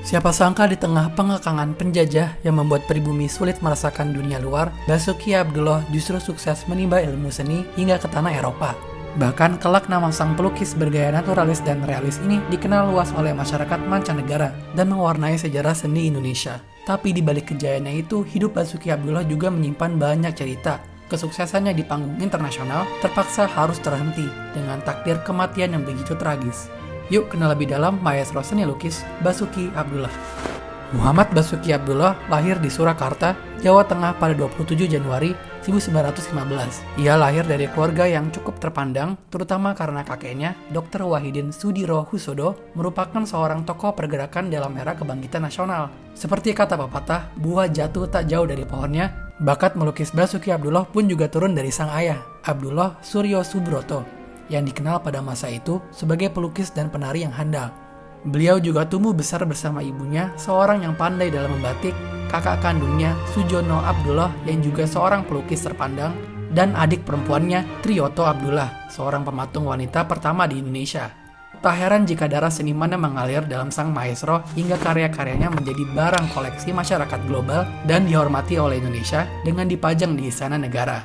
Siapa sangka di tengah pengekangan penjajah yang membuat pribumi sulit merasakan dunia luar, Basuki Abdullah justru sukses menimba ilmu seni hingga ke tanah Eropa. Bahkan kelak nama sang pelukis bergaya naturalis dan realis ini dikenal luas oleh masyarakat mancanegara dan mewarnai sejarah seni Indonesia. Tapi di balik kejayaannya itu, hidup Basuki Abdullah juga menyimpan banyak cerita. Kesuksesannya di panggung internasional terpaksa harus terhenti dengan takdir kematian yang begitu tragis. Yuk kenal lebih dalam maestro seni lukis Basuki Abdullah. Muhammad Basuki Abdullah lahir di Surakarta, Jawa Tengah pada 27 Januari 1915. Ia lahir dari keluarga yang cukup terpandang, terutama karena kakeknya, Dr. Wahidin Sudiro Husodo, merupakan seorang tokoh pergerakan dalam era kebangkitan nasional. Seperti kata pepatah, buah jatuh tak jauh dari pohonnya. Bakat melukis Basuki Abdullah pun juga turun dari sang ayah, Abdullah Suryo Subroto, yang dikenal pada masa itu sebagai pelukis dan penari yang handal. Beliau juga tumbuh besar bersama ibunya, seorang yang pandai dalam membatik, kakak kandungnya Sujono Abdullah yang juga seorang pelukis terpandang, dan adik perempuannya Triyoto Abdullah, seorang pematung wanita pertama di Indonesia. Tak heran jika darah senimannya mengalir dalam sang maestro hingga karya-karyanya menjadi barang koleksi masyarakat global dan dihormati oleh Indonesia dengan dipajang di istana negara.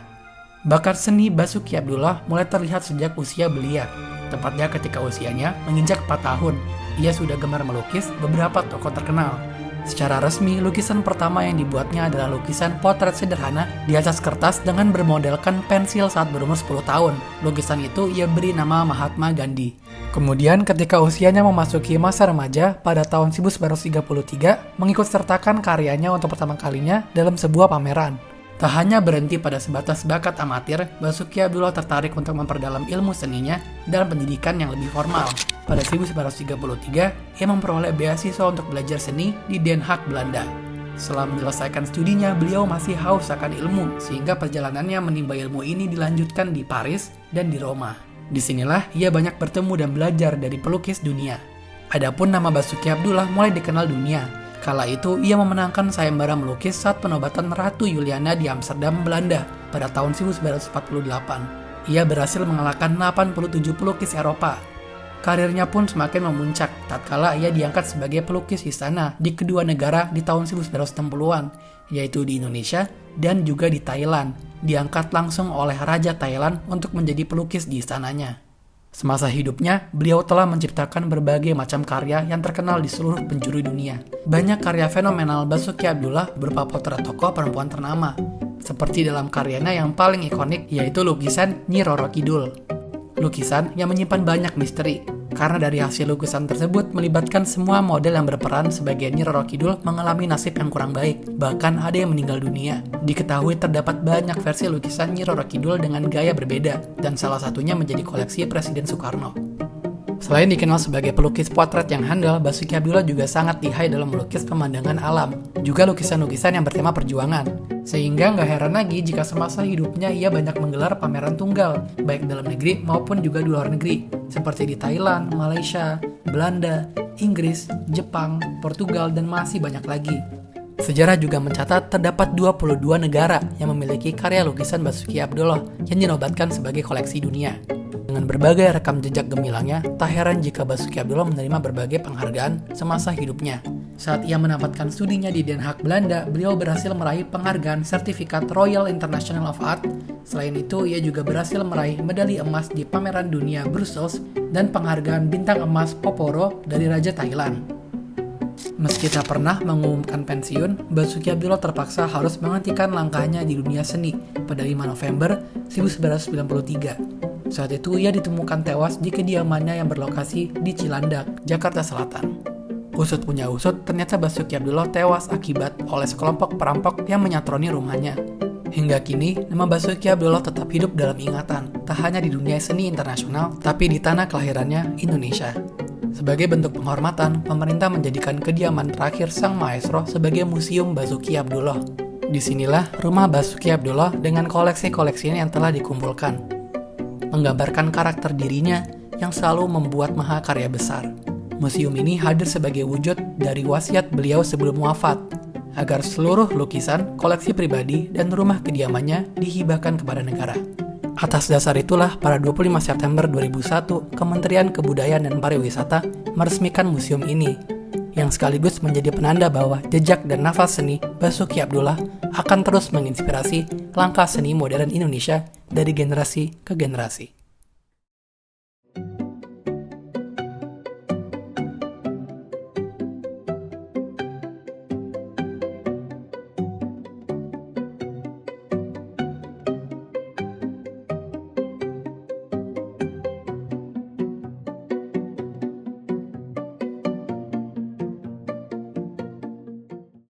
Bakat seni Basuki Abdullah mulai terlihat sejak usia belia, tepatnya ketika usianya menginjak 4 tahun. Ia sudah gemar melukis beberapa tokoh terkenal. Secara resmi, lukisan pertama yang dibuatnya adalah lukisan potret sederhana di atas kertas dengan bermodelkan pensil saat berumur 10 tahun. Lukisan itu ia beri nama Mahatma Gandhi. Kemudian ketika usianya memasuki masa remaja pada tahun 1933, mengikut sertakan karyanya untuk pertama kalinya dalam sebuah pameran. Tak hanya berhenti pada sebatas bakat amatir, Basuki Abdullah tertarik untuk memperdalam ilmu seninya dalam pendidikan yang lebih formal. Pada 1933, ia memperoleh beasiswa untuk belajar seni di Den Haag, Belanda. Setelah menyelesaikan studinya, beliau masih haus akan ilmu, sehingga perjalanannya menimba ilmu ini dilanjutkan di Paris dan di Roma. Disinilah ia banyak bertemu dan belajar dari pelukis dunia. Adapun nama Basuki Abdullah mulai dikenal dunia. Kala itu, ia memenangkan sayembara melukis saat penobatan Ratu Juliana di Amsterdam, Belanda pada tahun 1948. Ia berhasil mengalahkan 87 pelukis Eropa. Karirnya pun semakin memuncak tatkala ia diangkat sebagai pelukis istana di kedua negara di tahun 1960-an, yaitu di Indonesia dan juga di Thailand. Diangkat langsung oleh Raja Thailand untuk menjadi pelukis di istananya. Semasa hidupnya, beliau telah menciptakan berbagai macam karya yang terkenal di seluruh penjuru dunia. Banyak karya fenomenal Basuki Abdullah berupa potret tokoh perempuan ternama, seperti dalam karyanya yang paling ikonik yaitu lukisan Nyi Roro Kidul. Lukisan yang menyimpan banyak misteri, karena dari hasil lukisan tersebut melibatkan semua model yang berperan sebagai Nyi Roro Kidul mengalami nasib yang kurang baik, bahkan ada yang meninggal dunia. Diketahui terdapat banyak versi lukisan Nyi Roro Kidul dengan gaya berbeda, dan salah satunya menjadi koleksi Presiden Soekarno. Selain dikenal sebagai pelukis potret yang handal, Basuki Abdullah juga sangat lihai dalam melukis pemandangan alam, juga lukisan-lukisan yang bertema perjuangan. Sehingga nggak heran lagi jika semasa hidupnya ia banyak menggelar pameran tunggal, baik dalam negeri maupun juga di luar negeri, seperti di Thailand, Malaysia, Belanda, Inggris, Jepang, Portugal, dan masih banyak lagi. Sejarah juga mencatat terdapat 22 negara yang memiliki karya lukisan Basuki Abdullah yang dinobatkan sebagai koleksi dunia. Dengan berbagai rekam jejak gemilangnya, tak heran jika Basuki Abdullah menerima berbagai penghargaan semasa hidupnya. Saat ia menempatkan studinya di Den Haag, Belanda, beliau berhasil meraih penghargaan sertifikat Royal International of Art. Selain itu, ia juga berhasil meraih medali emas di pameran dunia Brussels dan penghargaan bintang emas Poporo dari Raja Thailand. Meski tak pernah mengumumkan pensiun, Basuki Abdullah terpaksa harus menghentikan langkahnya di dunia seni pada 5 November 1993. Saat itu ia ditemukan tewas di kediamannya yang berlokasi di Cilandak, Jakarta Selatan. Usut punya usut, ternyata Basuki Abdullah tewas akibat oleh sekelompok perampok yang menyatroni rumahnya. Hingga kini, nama Basuki Abdullah tetap hidup dalam ingatan, tak hanya di dunia seni internasional, tapi di tanah kelahirannya, Indonesia. Sebagai bentuk penghormatan, pemerintah menjadikan kediaman terakhir sang maestro sebagai Museum Basuki Abdullah. Disinilah rumah Basuki Abdullah dengan koleksi-koleksinya yang telah dikumpulkan, menggambarkan karakter dirinya yang selalu membuat mahakarya besar. Museum ini hadir sebagai wujud dari wasiat beliau sebelum wafat, agar seluruh lukisan, koleksi pribadi, dan rumah kediamannya dihibahkan kepada negara. Atas dasar itulah, pada 25 September 2001, Kementerian Kebudayaan dan Pariwisata meresmikan museum ini. yang sekaligus menjadi penanda bahwa jejak dan nafas seni Basuki Abdullah akan terus menginspirasi langkah seni modern Indonesia dari generasi ke generasi.